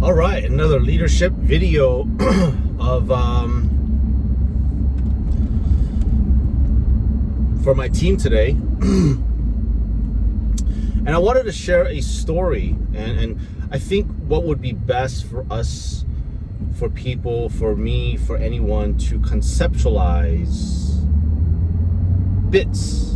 All right, another leadership video of for my team today. And I wanted to share a story, and I think what would be best for us, for people, for me, for anyone to conceptualize bits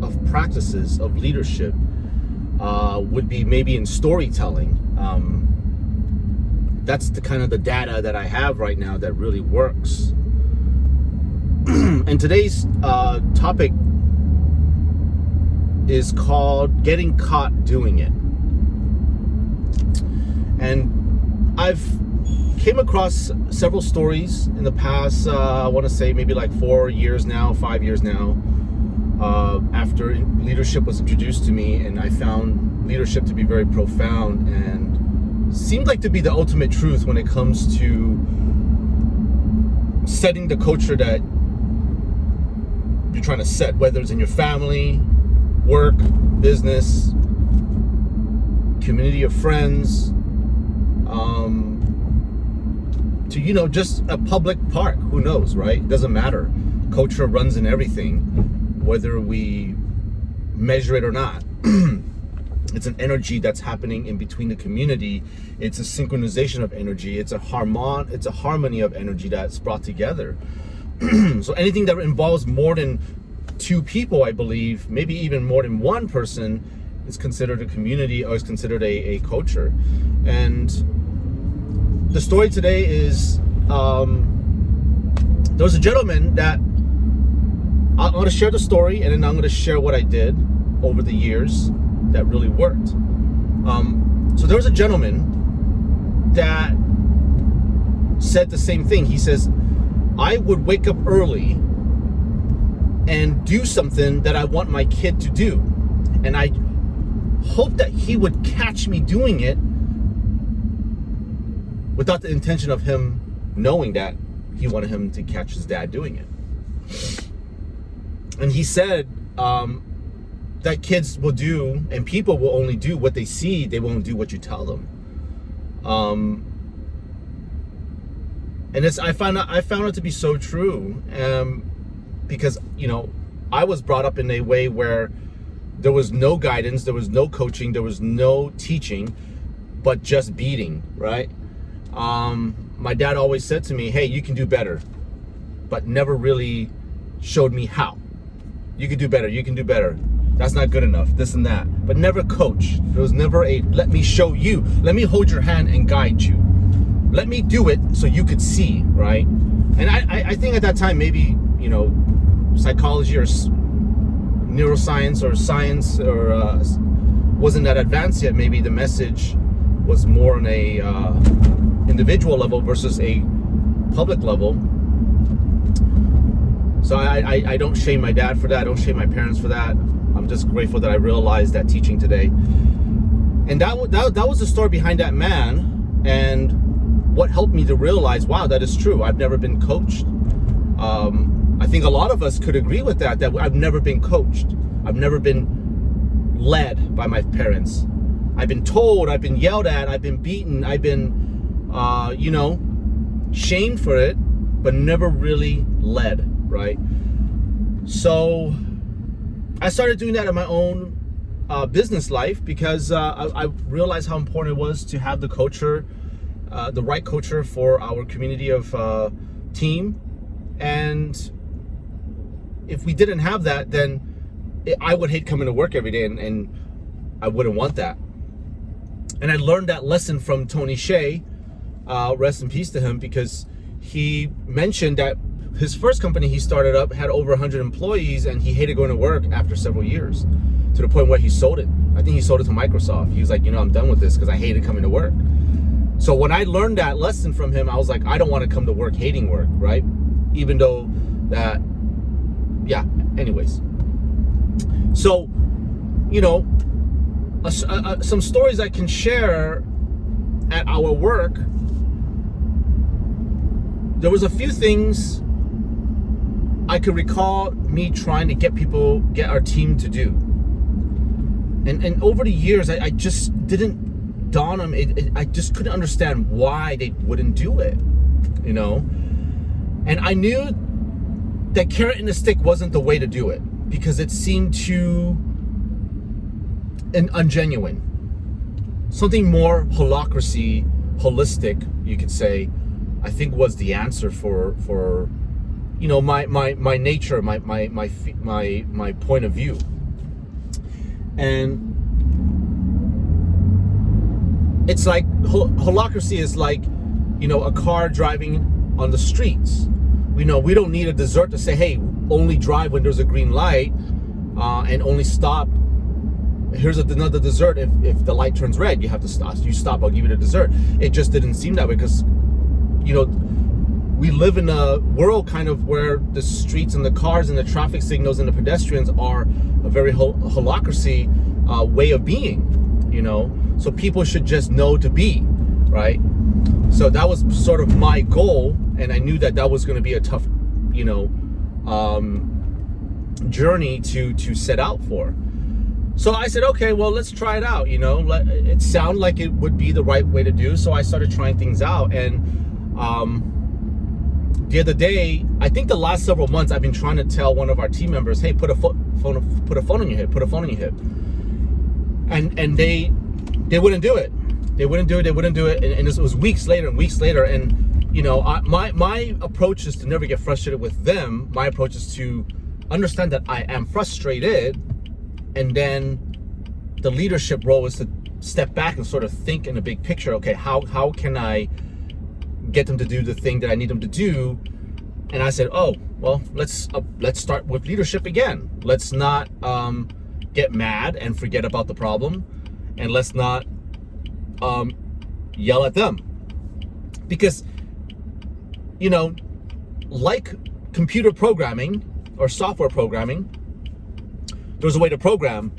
of practices of leadership would be maybe in storytelling. That's the kind of the data that I have right now that really works. And today's topic is called Getting Caught Doing It. And I've came across several stories in the past, I want to say maybe like 5 years now, after leadership was introduced to me, and I found leadership to be very profound and seemed like to be the ultimate truth when it comes to setting the culture that you're trying to set, whether it's in your family, work, business, community of friends, to, just a public park. Who knows, right? It doesn't matter. Culture runs in everything, whether we measure it or not. It's an energy that's happening in between the community. It's a synchronization of energy. It's a harmony of energy that's brought together. So anything that involves more than two people, I believe, maybe even more than one person, is considered a community or is considered a culture. And the story today is there was a gentleman that I'm going to share the story, and then I'm going to share what I did over the years that really worked. So there was a gentleman that said the same thing. He says, I would wake up early and do something that I want my kid to do. And I hope that he would catch me doing it without the intention of him knowing that he wanted him to catch his dad doing it. And he said that kids will do, and people will only do what they see. They won't do what you tell them. And I found it to be so true, because I was brought up in a way where there was no guidance, there was no coaching, there was no teaching, but just beating, right? My dad always said to me, hey, you can do better, but never really showed me how. You can do better, you can do better. That's not good enough, this and that. But never coach. There was never a, let me show you, let me hold your hand and guide you. Let me do it so you could see, right? And I think at that time, maybe, psychology or neuroscience or science or wasn't that advanced yet. Maybe the message was more on a individual level versus a public level. So I don't shame my dad for that. I don't shame my parents for that. I'm just grateful that I realized that teaching today. And that was the story behind that man, and what helped me to realize, wow, that is true. I've never been coached. I think a lot of us could agree with that I've never been coached. I've never been led by my parents. I've been told, I've been yelled at, I've been beaten, I've been, shamed for it, but never really led, right? So I started doing that in my own business life, because I realized how important it was to have the culture, the right culture for our community of team. And if we didn't have that, then I would hate coming to work every day, and I wouldn't want that. And I learned that lesson from Tony Hsieh, rest in peace to him, because he mentioned that his first company he started up had over 100 employees, and he hated going to work after several years, to the point where he sold it. I think he sold it to Microsoft. He was like, I'm done with this because I hated coming to work. So when I learned that lesson from him, I was like, I don't want to come to work hating work, right? Even though that, yeah, anyways. So, some stories I can share at our work. There was a few things I could recall me trying to get our team to do. And over the years, I just didn't dawn on me. I just couldn't understand why they wouldn't do it, you know? And I knew that carrot and the stick wasn't the way to do it because it seemed too ungenuine. Something more holistic, you could say, I think was the answer for you know, my nature, my point of view. And it's like holacracy is like, you know, a car driving on the streets. We know we don't need a dessert to say, hey, only drive when there's a green light, and only stop. Here's another dessert if the light turns red. You have to stop. You stop, I'll give you the dessert. It just didn't seem that way because, you know, we live in a world kind of where the streets and the cars and the traffic signals and the pedestrians are a very holacracy way of being, you know. So people should just know to be, right? So that was sort of my goal, and I knew that was going to be a tough, you know, journey to set out for. So I said, okay, well, let's try it out, you know. It sounded like it would be the right way to do, so I started trying things out. And the other day, I think the last several months, I've been trying to tell one of our team members, hey, put a phone on your hip, put a phone on your hip. And they wouldn't do it. They wouldn't do it. And it was weeks later. And, you know, my approach is to never get frustrated with them. My approach is to understand that I am frustrated. And then the leadership role is to step back and sort of think in a big picture. Okay, how can I get them to do the thing that I need them to do? And I said, oh, well, let's start with leadership again. Let's not get mad and forget about the problem. And let's not yell at them. Because, you know, like computer programming or software programming, there's a way to program,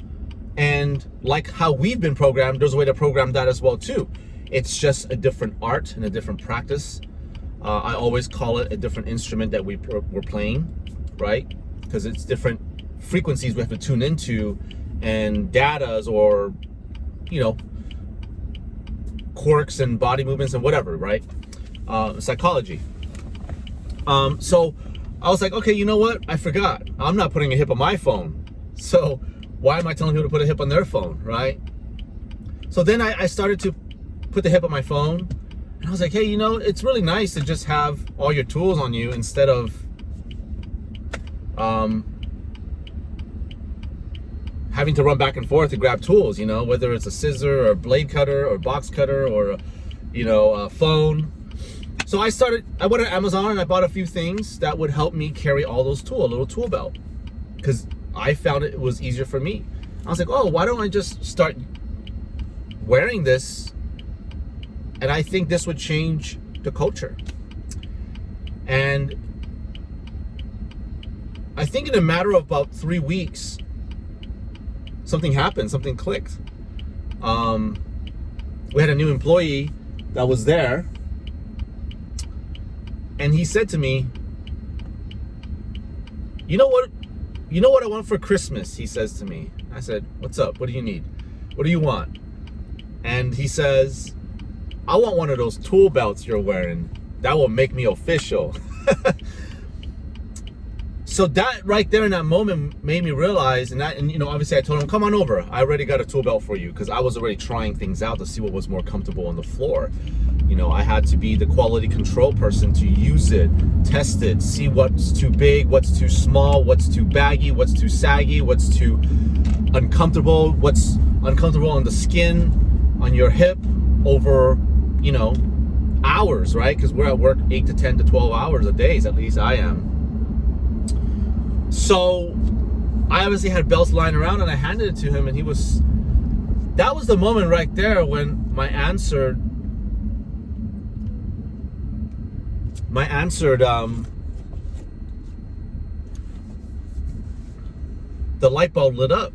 and like how we've been programmed, there's a way to program that as well too. It's just a different art and a different practice. I always call it a different instrument that we're playing, right? Because it's different frequencies we have to tune into, and datas, or, you know, quirks and body movements and whatever, right? Psychology. So I was like, okay, you know what? I forgot. I'm not putting a hip on my phone. So why am I telling people to put a hip on their phone, right? So then I started to put the hip on my phone, and I was like, hey, you know, it's really nice to just have all your tools on you instead of having to run back and forth to grab tools, you know, whether it's a scissor or a blade cutter or box cutter or, you know, a phone. So I went on Amazon and I bought a few things that would help me carry all those tools, a little tool belt, because I found it was easier for me. I was like, oh, why don't I just start wearing this? And I think this would change the culture. And I think in a matter of about 3 weeks, something happened, something clicked. We had a new employee that was there, and he said to me, you know what I want for Christmas? He says to me. I said, what's up? What do you need? What do you want? And he says, I want one of those tool belts you're wearing. That will make me official. So that right there in that moment made me realize, and you know, obviously I told him, come on over. I already got a tool belt for you, because I was already trying things out to see what was more comfortable on the floor. You know, I had to be the quality control person to use it, test it, see what's too big, what's too small, what's too baggy, what's too saggy, what's too uncomfortable, what's uncomfortable on the skin, on your hip over, you know, hours, right? Because we're at work 8 to 10 to 12 hours a day, at least I am. So I obviously had belts lying around, and I handed it to him, and that was the moment right there when my answered the light bulb lit up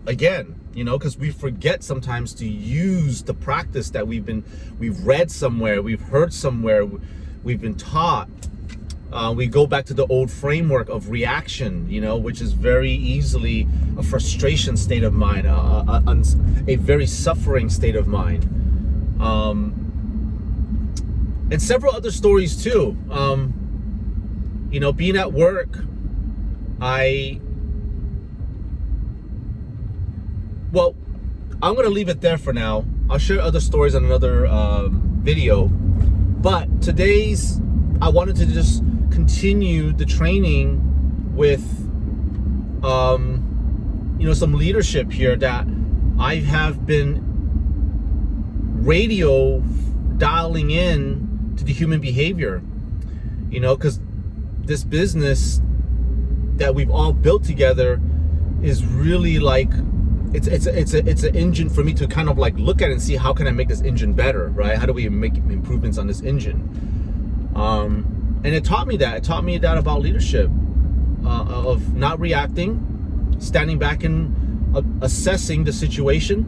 again, you know, because we forget sometimes to use the practice that we've read somewhere, we've heard somewhere, we've been taught. We go back to the old framework of reaction, you know, which is very easily a frustration state of mind, a very suffering state of mind. And several other stories too. Being at work, I'm going to leave it there for now. I'll share other stories on another video. But I wanted to just continue the training with, some leadership here that I have been radio dialing in to the human behavior, because this business that we've all built together is really like, it's an engine for me to kind of like look at and see how can I make this engine better, right? How do we make improvements on this engine? And it taught me that about leadership, of not reacting, standing back and assessing the situation,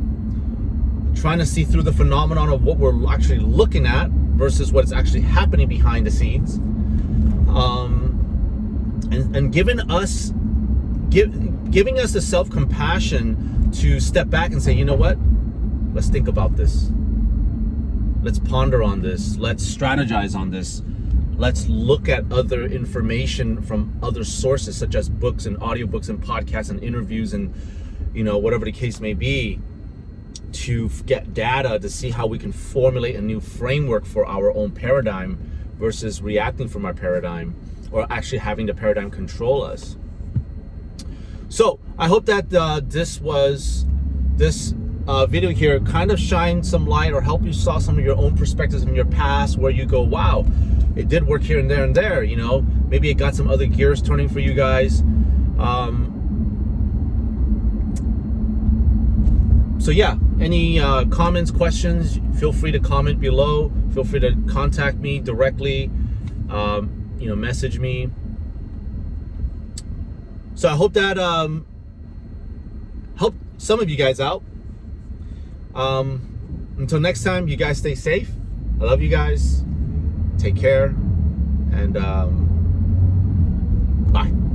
trying to see through the phenomenon of what we're actually looking at versus what's actually happening behind the scenes, and giving us the self-compassion to step back and say, you know what, let's think about this, let's ponder on this, let's strategize on this, let's look at other information from other sources such as books and audiobooks and podcasts and interviews and whatever the case may be, to get data to see how we can formulate a new framework for our own paradigm versus reacting from our paradigm or actually having the paradigm control us. So I hope that this video here kind of shined some light or help you saw some of your own perspectives in your past where you go, wow, it did work here and there, maybe it got some other gears turning for you guys. So yeah, any comments, questions, feel free to comment below. Feel free to contact me directly, message me. So I hope that helped some of you guys out. Until next time, you guys stay safe. I love you guys. Take care. And bye.